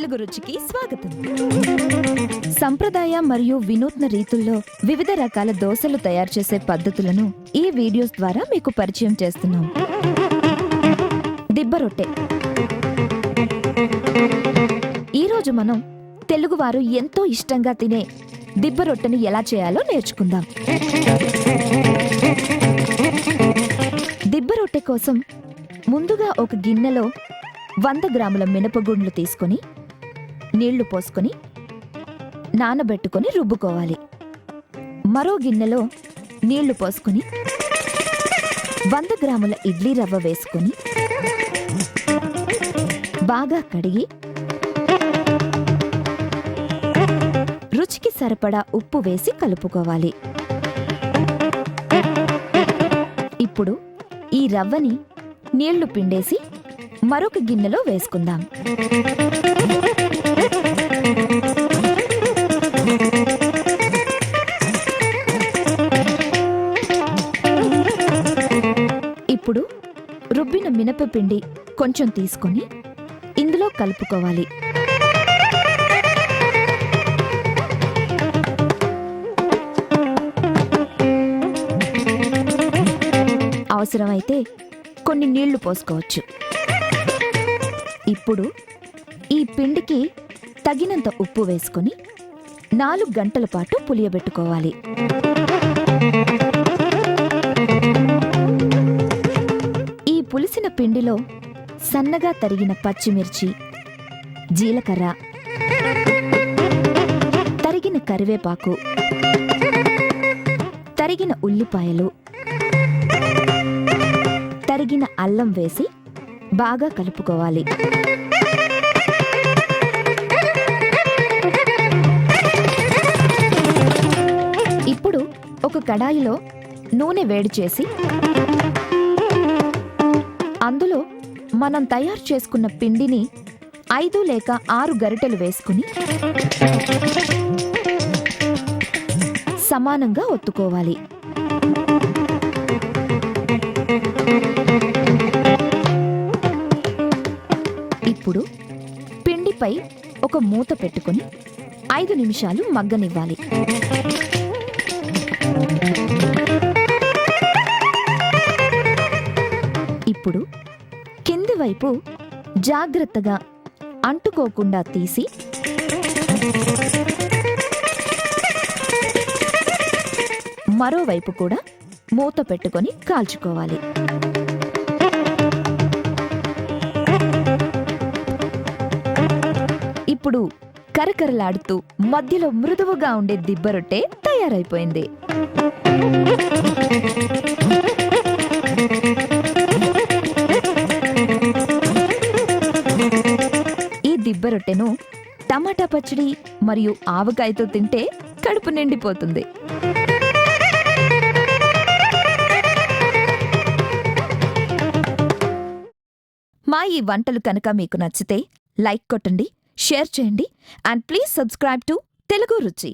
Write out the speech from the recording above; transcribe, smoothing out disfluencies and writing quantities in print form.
తెలుగు రుచికి స్వాగతం. సంప్రదాయ మరియు వినూత్న రీతుల్లో వివిధ రకాల దోసలు తయారు చేసే పద్ధతులను ఈ వీడియోస్ ద్వారా మీకు పరిచయం చేస్తున్నాం. దిబ్బ రొట్టె. ఈరోజు మనం తెలుగువారు ఎంతో ఇష్టంగా తినే దిబ్బ రొట్టెను ఎలా చేయాలో నేర్చుకుందాం. దిబ్బ రొట్టె కోసం ముందుగా ఒక గిన్నెలో 100 గ్రాముల మినపగుండ్లు తీసుకొని నీళ్లు పోసుకొని నానబెట్టుకొని రుబ్బుకోవాలి. మరో గిన్నెలో నీళ్లు పోసుకొని 100 గ్రాముల ఇడ్లీ రవ్వ వేసుకొని బాగా కడిగి రుచికి సరిపడా ఉప్పు వేసి కలుపుకోవాలి. ఇప్పుడు ఈ రవ్వని నీళ్లు పిండేసి మరొక గిన్నెలో వేసుకుందాం. ఇప్పుడు రుబ్బిన మినపపిండి కొంచెం తీసుకొని ఇందులో కలుపుకోవాలి. అవసరమైతే కొన్ని నీళ్లు పోసుకోవచ్చు. ఇప్పుడు ఈ పిండికి తగినంత ఉప్పు వేసుకొని 4 గంటల పాటు పులియబెట్టుకోవాలి. ఈ పులిసిన పిండిలో సన్నగా తరిగిన పచ్చిమిర్చి, జీలకర్ర, తరిగిన కరివేపాకు, తరిగిన ఉల్లిపాయలు, తరిగిన అల్లం వేసి బాగా కలుపుకోవాలి. ఇప్పుడు ఒక కడాయిలో నూనె వేడి చేసి అందులో మనం తయారు చేసుకున్న పిండిని 5 లేక 6 గరిటెలు వేసుకుని సమానంగా ఒత్తుకోవాలి. ఇప్పుడు పిండిపై ఒక మూత పెట్టుకొని 5 నిమిషాలు మగ్గనివ్వాలి. ఇప్పుడు కింది వైపు జాగ్రత్తగా అంటుకోకుండా తీసి మరోవైపు కూడా మూత పెట్టుకొని కాల్చుకోవాలి. ఇప్పుడు కరకరలాడుతూ మధ్యలో మృదువుగా ఉండే దిబ్బ రొట్టె తయారైపోయింది. ఈ దిబ్బ రొట్టెను టమాటా పచ్చడి మరియు ఆవకాయతో తింటే కడుపు నిండిపోతుంది. మా ఈ వంటలు కనుక మీకు నచ్చితే లైక్ కొట్టండి, షేర్ చేయండి, and please subscribe to Telugu రుచి.